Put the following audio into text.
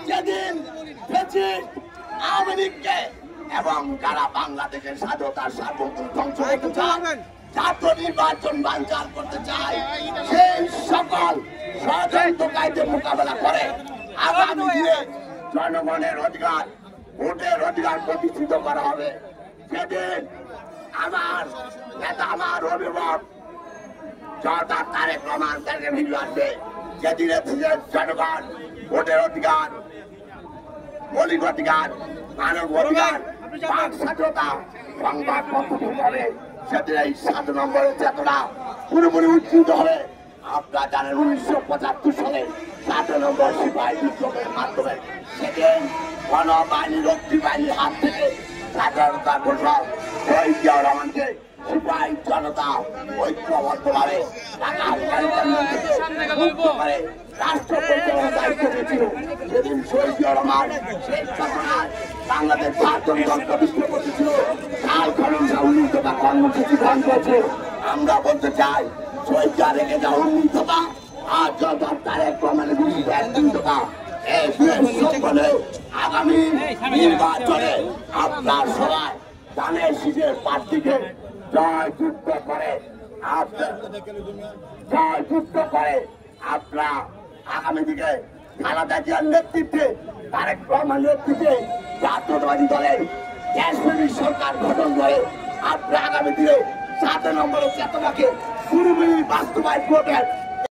যেদিন আওয়ামী লীগকে এবং যারা বাংলাদেশের স্বাধীনতার সার্বভৌম ধ্বংস করতে চায়, ছাত্র নির্বাচন বানচাল করতে চায়, সেই সকল ষড়যন্ত্রকারীদের মোকাবেলা করে আগামী দিনে জনগণের অধিকার, ভোটের অধিকার প্রতিষ্ঠিত করা হবে। সেদিন আমার নেতা, আমার অভিভাবক সরকার তারেক রহমান তাকে ভিড় আসবে। যেদিনে জনগণ ভোটের অধিকার, মৌলিক অধিকার, মানব অধিকার, বাক স্বাধীনতা, সংবাদপত্র হবে, সেদিন এই 7 নম্বরের চেতনা পুরোপুরি উজ্জীবিত হবে। আপনারা জানেন 1975 সালে 7 নম্বর সিপাহী বিপ্লবের মাধ্যমে সেদিন গণবাহিনী, রক্ষী বাহিনীর হাত থেকে স্বাধীনতা ঘোষণা শহীদ জিয়াউর রহমানকে সিপাহী জনতা ঐক্যবদ্ধভাবে রাষ্ট্র পরিচালনার দায়িত্ব দিয়েছিল। সেদিন শহীদ জিয়াউর রহমান সেই ঘটনায় বাংলাদেশ জাতীয় দলকে বিস্তার করতেছিল, সাল খননটা 19 দফা কর্মসূচি গ্রহণ করেছে। আমরা বলতে চাই শহীদ জিয়া রেখে যাওয়া 19 দফা আর জনাব তারেক রহমানের 1 দফা আগামী নির্বাচনে আপনার সবাই ধানের শীষের প্রার্থীকে জয়যুক্ত করে আপনার আগামী দিকে খালেদা জিয়ার নেতৃত্বে, তারেক রহমানের নেতৃত্বে জাতীয়তাবাদী দলের দেশপ্রেমিক সরকার গঠন করে আপনার আগামী দিনে 7 নম্বরের চেতনাকে পুরোপুরি বাস্তবায়ন করবেন।